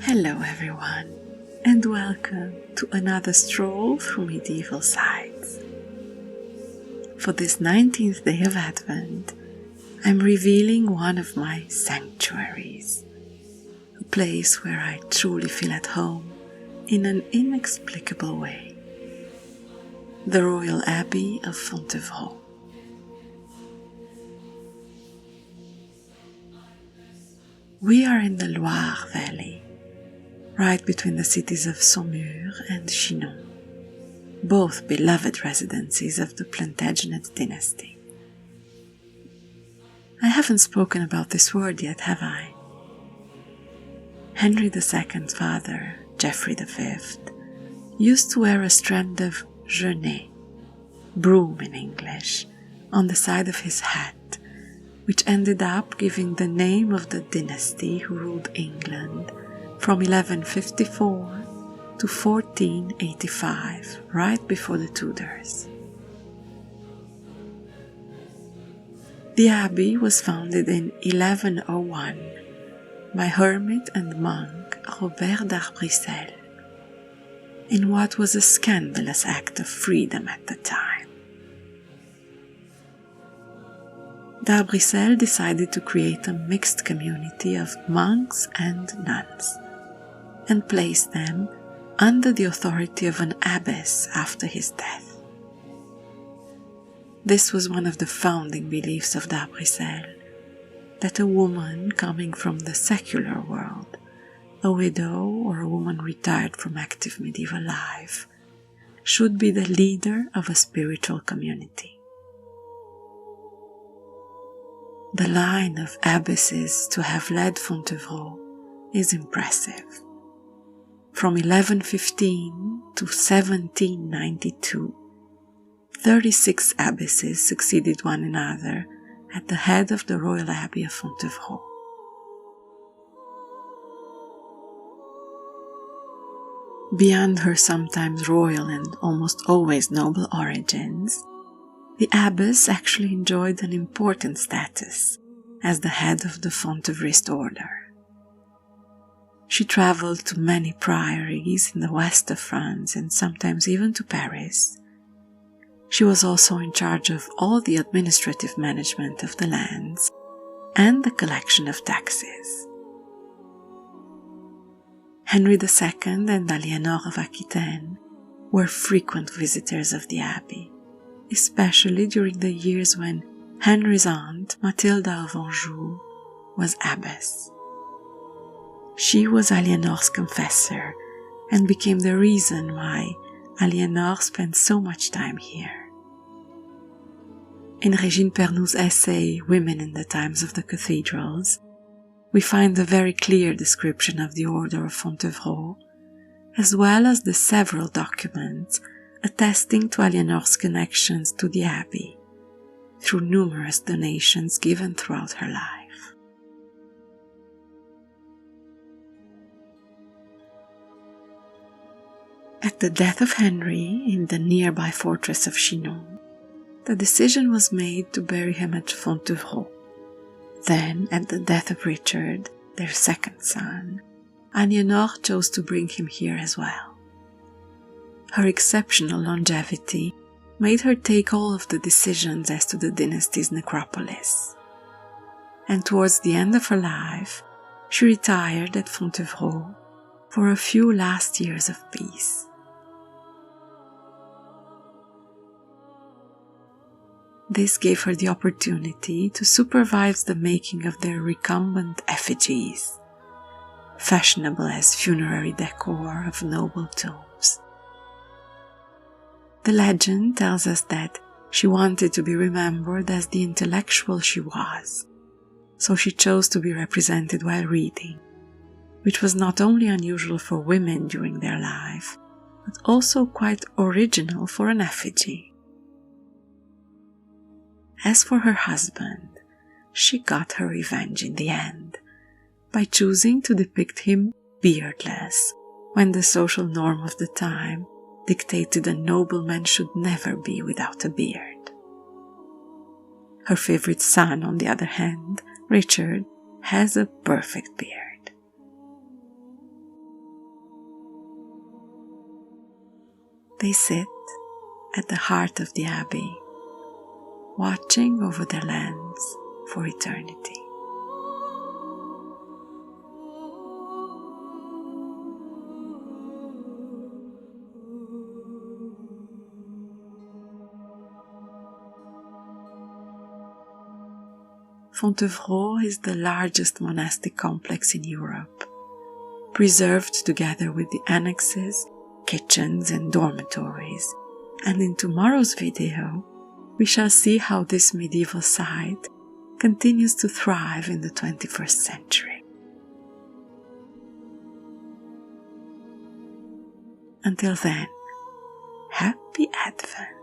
Hello everyone, and welcome to another stroll through medieval sites. For this 19th day of Advent, I'm revealing one of my sanctuaries, a place where I truly feel at home in an inexplicable way, the Royal Abbey of Fontevraud. We are in the Loire Valley, right between the cities of Saumur and Chinon, both beloved residences of the Plantagenet dynasty. I haven't spoken about this word yet, have I? Henry II's father, Geoffrey V, used to wear a strand of genêt, broom in English, on the side of his hat, which ended up giving the name of the dynasty who ruled England from 1154 to 1485, right before the Tudors. The abbey was founded in 1101 by hermit and monk Robert d'Arbrissel, in what was a scandalous act of freedom at the time. D'Arbrissel decided to create a mixed community of monks and nuns, and placed them under the authority of an abbess after his death. This was one of the founding beliefs of D'Arbrissel, that a woman coming from the secular world, a widow or a woman retired from active medieval life, should be the leader of a spiritual community. The line of abbesses to have led Fontevraud is impressive. From 1115 to 1792, 36 abbesses succeeded one another at the head of the Royal Abbey of Fontevraud. Beyond her sometimes royal and almost always noble origins, the abbess actually enjoyed an important status as the head of the Fontevrist order. She traveled to many priories in the west of France and sometimes even to Paris. She was also in charge of all the administrative management of the lands and the collection of taxes. Henry II and Aliénor of Aquitaine were frequent visitors of the abbey, especially during the years when Henry's aunt, Matilda of Anjou, was abbess. She was Aliénor's confessor and became the reason why Aliénor spent so much time here. In Régine Pernou's essay, Women in the Times of the Cathedrals, we find a very clear description of the order of Fontevraud, as well as the several documents attesting to Aliénor's connections to the abbey through numerous donations given throughout her life. At the death of Henry in the nearby fortress of Chinon, the decision was made to bury him at Fontevraud. Then, at the death of Richard, their second son, Aliénor chose to bring him here as well. Her exceptional longevity made her take all of the decisions as to the dynasty's necropolis. And towards the end of her life, she retired at Fontevraud for a few last years of peace. This gave her the opportunity to supervise the making of their recumbent effigies, fashionable as funerary decor of noble tombs. The legend tells us that she wanted to be remembered as the intellectual she was, so she chose to be represented while reading, which was not only unusual for women during their life, but also quite original for an effigy. As for her husband, she got her revenge in the end, by choosing to depict him beardless, when the social norm of the time dictated a nobleman should never be without a beard. Her favorite son, on the other hand, Richard, has a perfect beard. They sit at the heart of the Abbey, watching over their lands for eternity. Fontevraud is the largest monastic complex in Europe, preserved together with the annexes, kitchens and dormitories, and in tomorrow's video we shall see how this medieval site continues to thrive in the 21st century. Until then, happy Advent!